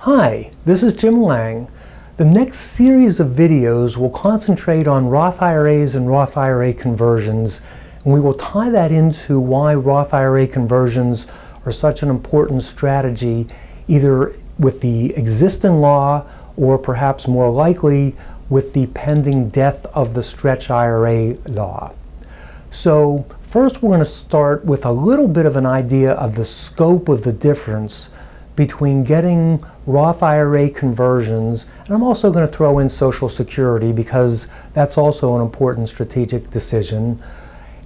Hi, this is Jim Lange. The next series of videos will concentrate on Roth IRAs and Roth IRA conversions, and we will tie that into why Roth IRA conversions are such an important strategy, either with the existing law or perhaps more likely with the pending death of the stretch IRA law. So first we're going to start with a little bit of an idea of the scope of the difference between getting Roth IRA conversions, and I'm also going to throw in Social Security because that's also an important strategic decision,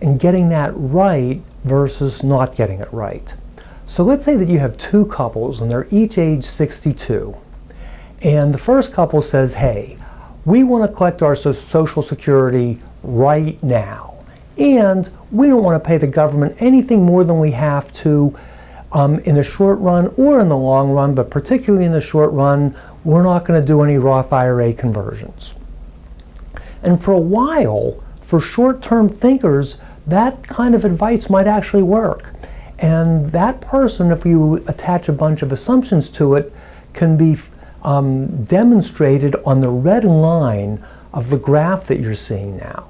and getting that right versus not getting it right. So let's say that you have two couples and they're each age 62. And the first couple says, hey, we want to collect our Social Security right now. And we don't want to pay the government anything more than we have to in the short run or in the long run, but particularly in the short run, we're not going to do any Roth IRA conversions. And for a while, for short-term thinkers, that kind of advice might actually work. And that person, if you attach a bunch of assumptions to it, can be demonstrated on the red line of the graph that you're seeing now.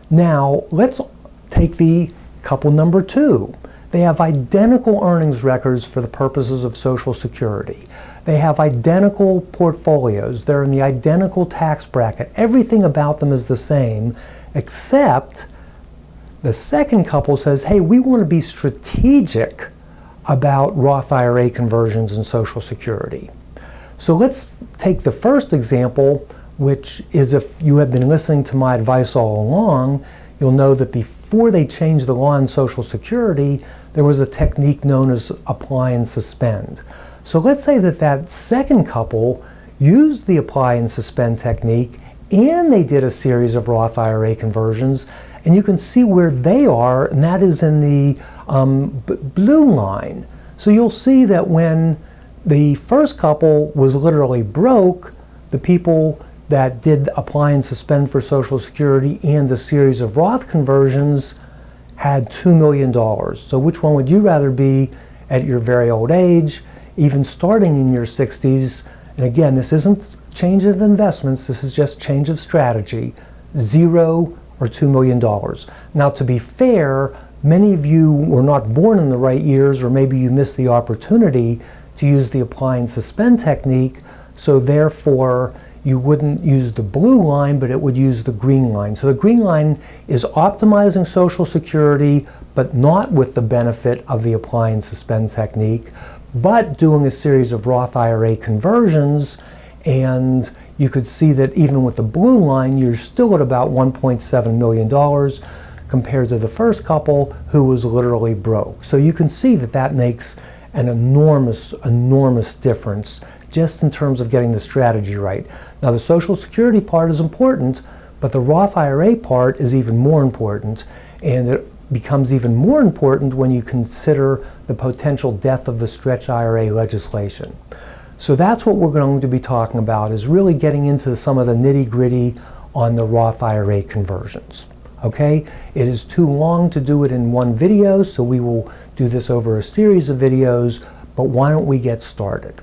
Now, let's take the couple number two. They have identical earnings records for the purposes of Social Security. They have identical portfolios. They're in the identical tax bracket. Everything about them is the same, except the second couple says, hey, we want to be strategic about Roth IRA conversions and Social Security. So let's take the first example, which is, if you have been listening to my advice all along, you'll know that before they changed the law on Social Security, there was a technique known as apply and suspend. So let's say that that second couple used the apply and suspend technique and they did a series of Roth IRA conversions, and you can see where they are, and that is in the blue line. So you'll see that when the first couple was literally broke, the people that did apply and suspend for Social Security and a series of Roth conversions had $2 million. So which one would you rather be at your very old age, even starting in your 60s? And again, this isn't change of investments, this is just change of strategy, 0 or $2 million. Now, to be fair, many of you were not born in the right years, or maybe you missed the opportunity to use the apply and suspend technique, so therefore you wouldn't use the blue line, but it would use the green line. So the green line is optimizing Social Security, but not with the benefit of the apply and suspend technique, but doing a series of Roth IRA conversions. And you could see that even with the blue line, you're still at about $1.7 million compared to the first couple who was literally broke. So you can see that that makes an enormous difference just in terms of getting the strategy right. Now, the Social Security part is important, but the Roth IRA part is even more important, and it becomes even more important when you consider the potential death of the stretch IRA legislation. So that's what we're going to be talking about, is really getting into some of the nitty-gritty on the Roth IRA conversions. Okay? It is too long to do it in one video, so we will do this over a series of videos, but why don't we get started?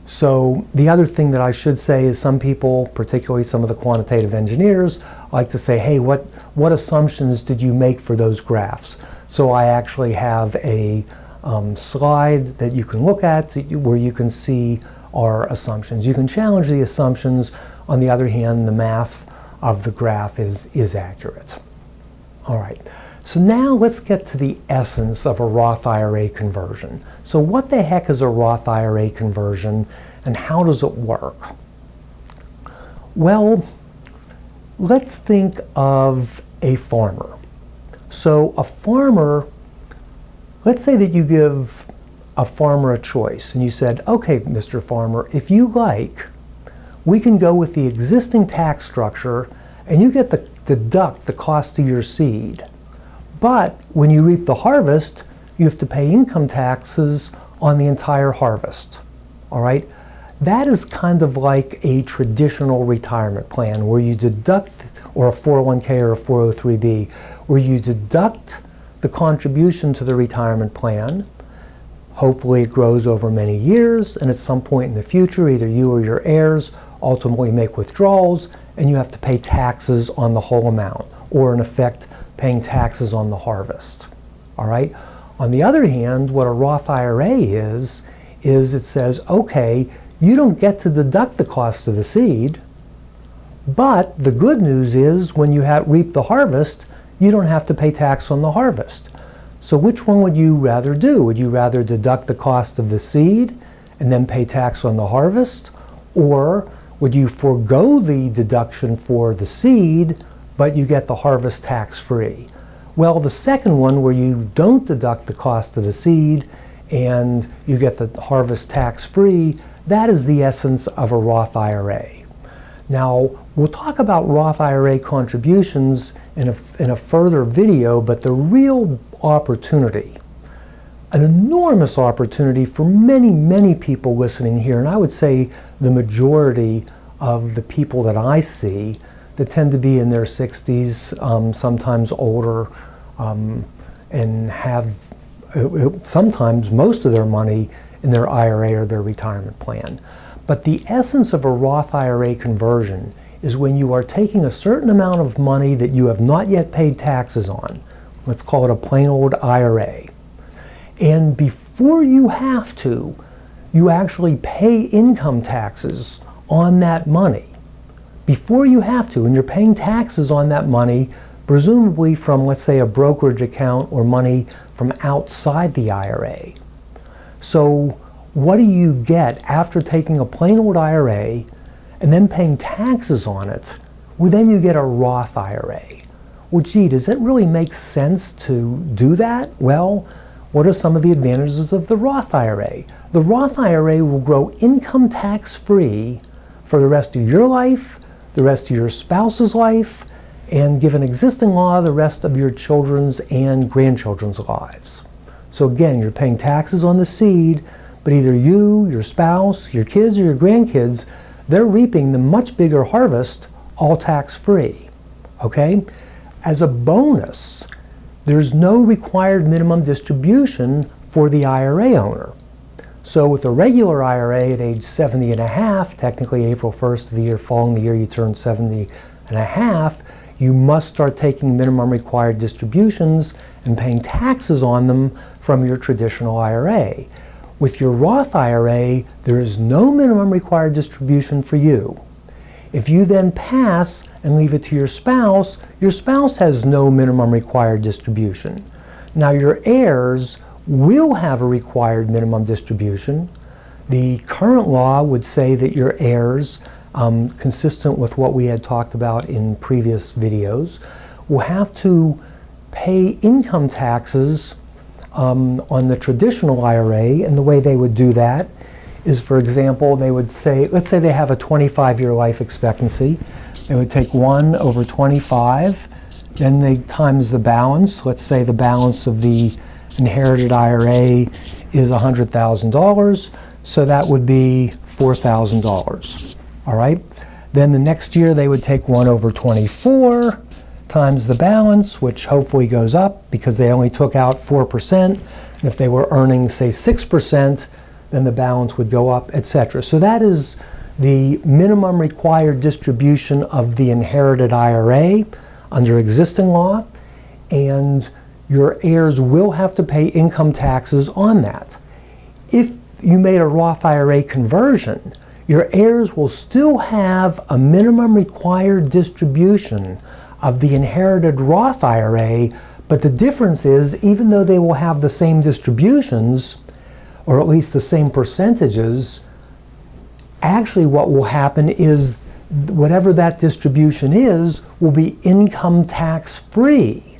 So the other thing that I should say is some people, particularly some of the quantitative engineers, like to say, hey, what assumptions did you make for those graphs? So I actually have a slide that you can look at where you can see our assumptions. You can challenge the assumptions. On the other hand, the math of the graph is accurate. All right. So now let's get to the essence of a Roth IRA conversion. So what the heck is a Roth IRA conversion, and how does it work? Well, let's think of a farmer. So a farmer, let's say that you give a farmer a choice and you said, okay, Mr. Farmer, if you like, we can go with the existing tax structure and you get to deduct the cost of your seed. But when you reap the harvest, you have to pay income taxes on the entire harvest. All right? That is kind of like a traditional retirement plan where you deduct, or a 401k or a 403b, where you deduct the contribution to the retirement plan, Hopefully it grows over many years, and at some point in the future, either you or your heirs ultimately make withdrawals, and you have to pay taxes on the whole amount, or in effect, paying taxes on the harvest. All right? On the other hand, what a Roth IRA is it says, okay, you don't get to deduct the cost of the seed, but the good news is when you reap the harvest, you don't have to pay tax on the harvest. So which one would you rather do? Would you rather deduct the cost of the seed and then pay tax on the harvest? Or would you forego the deduction for the seed, but you get the harvest tax-free? Well, the second one, where you don't deduct the cost of the seed and you get the harvest tax-free, that is the essence of a Roth IRA. Now, we'll talk about Roth IRA contributions in a further video, but the real opportunity, an enormous opportunity for many, many people listening here, and I would say the majority of the people that I see that tend to be in their 60s, sometimes older, and have sometimes most of their money in their IRA or their retirement plan. But the essence of a Roth IRA conversion is when you are taking a certain amount of money that you have not yet paid taxes on. Let's call it a plain old IRA. And before you have to, you actually pay income taxes on that money. Before you have to, and you're paying taxes on that money, presumably from, let's say, a brokerage account or money from outside the IRA. So what do you get after taking a plain old IRA and then paying taxes on it? Well, then you get a Roth IRA. Well, gee, does it really make sense to do that? Well, what are some of the advantages of the Roth IRA? The Roth IRA will grow income tax-free for the rest of your life, the rest of your spouse's life, and given existing law, the rest of your children's and grandchildren's lives. So again, you're paying taxes on the seed, but either you, your spouse, your kids, or your grandkids, they're reaping the much bigger harvest, all tax-free, okay? As a bonus, there's no required minimum distribution for the IRA owner. So with a regular IRA at age 70 and a half, technically April 1st of the year following the year you turn 70 and a half, you must start taking minimum required distributions and paying taxes on them from your traditional IRA. With your Roth IRA, there is no minimum required distribution for you. If you then pass and leave it to your spouse has no minimum required distribution. Now your heirs will have a required minimum distribution. The current law would say that your heirs, consistent with what we had talked about in previous videos, will have to pay income taxes on the traditional IRA, and the way they would do that is, for example, they would say, let's say they have a 25-year life expectancy. They would take 1 over 25, then they times the balance. Let's say the balance of the inherited IRA is $100,000, so that would be $4,000. All right? Then the next year they would take 1 over 24 times the balance, which hopefully goes up because they only took out 4%. And if they were earning, say, 6%, then the balance would go up, etc. So that is the minimum required distribution of the inherited IRA under existing law, and your heirs will have to pay income taxes on that. If you made a Roth IRA conversion, your heirs will still have a minimum required distribution of the inherited Roth IRA, but the difference is, even though they will have the same distributions, or at least the same percentages, actually what will happen is whatever that distribution is will be income tax free.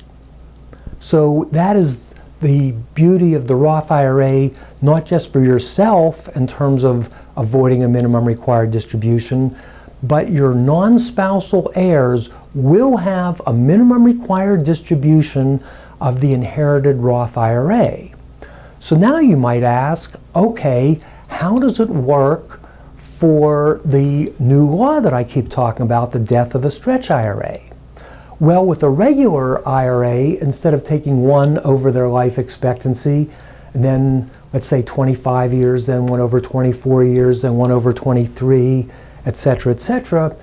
So that is the beauty of the Roth IRA, not just for yourself in terms of avoiding a minimum required distribution, but your non-spousal heirs will have a minimum required distribution of the inherited Roth IRA. So now you might ask, okay, how does it work for the new law that I keep talking about, the death of the stretch IRA? Well, with a regular IRA, instead of taking 1 over their life expectancy, and then let's say 25 years, then one over 24 years, then one over 23, etc.,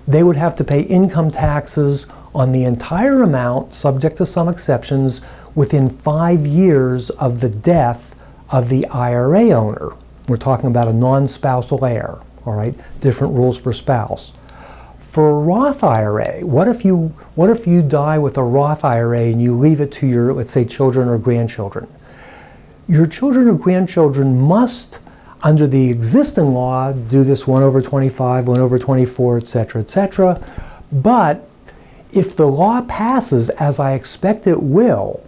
they would have to pay income taxes on the entire amount, subject to some exceptions, within 5 years of the death of the IRA owner. We're talking about a non-spousal heir, all right? Different rules for spouse. For a Roth IRA, what if you die with a Roth IRA and you leave it to your, let's say, children or grandchildren? Your children or grandchildren must, under the existing law, do this 1 over 25, 1 over 24, etc., but if the law passes, as I expect it will,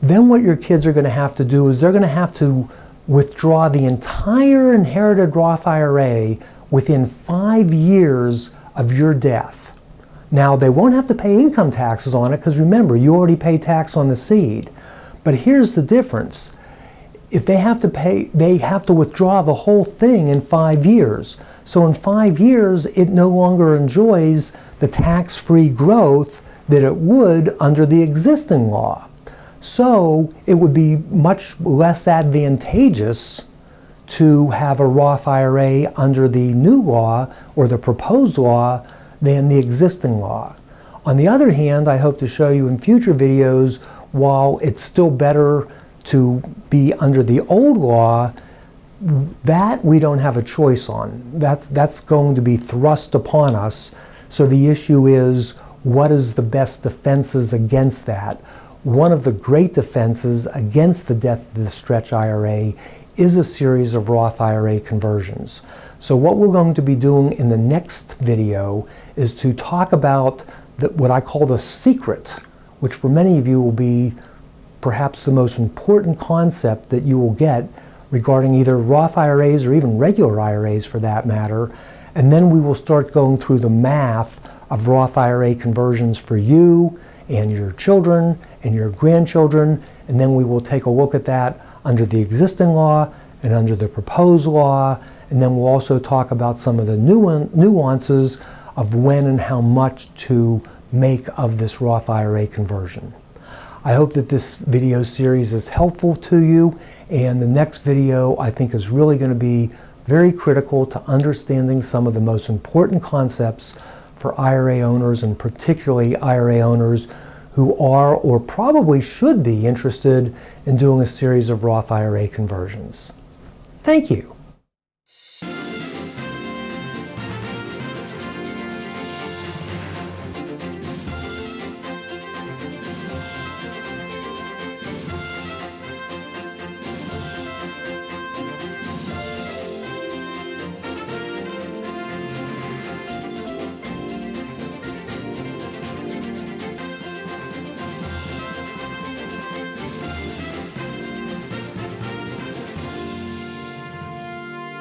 then what your kids are going to have to do is they're going to have to withdraw the entire inherited Roth IRA within 5 years of your death. Now, they won't have to pay income taxes on it because remember, you already pay tax on the seed. But here's the difference. If they have to pay, they have to withdraw the whole thing in 5 years. So in 5 years, it no longer enjoys the tax-free growth that it would under the existing law. So it would be much less advantageous to have a Roth IRA under the new law or the proposed law than the existing law. On the other hand, I hope to show you in future videos, while it's still better to be under the old law, that we don't have a choice on. That's going to be thrust upon us. So the issue is, what is the best defenses against that? One of the great defenses against the death of the stretch IRA is a series of Roth IRA conversions. So what we're going to be doing in the next video is to talk about what I call the secret, which for many of you will be perhaps the most important concept that you will get regarding either Roth IRAs or even regular IRAs for that matter. And then we will start going through the math of Roth IRA conversions for you and your children and your grandchildren, and then we will take a look at that under the existing law and under the proposed law, and then we'll also talk about some of the nuances of when and how much to make of this Roth IRA conversion. I hope that this video series is helpful to you, and the next video I think is really going to be very critical to understanding some of the most important concepts for IRA owners, and particularly IRA owners who are or probably should be interested in doing a series of Roth IRA conversions. Thank you.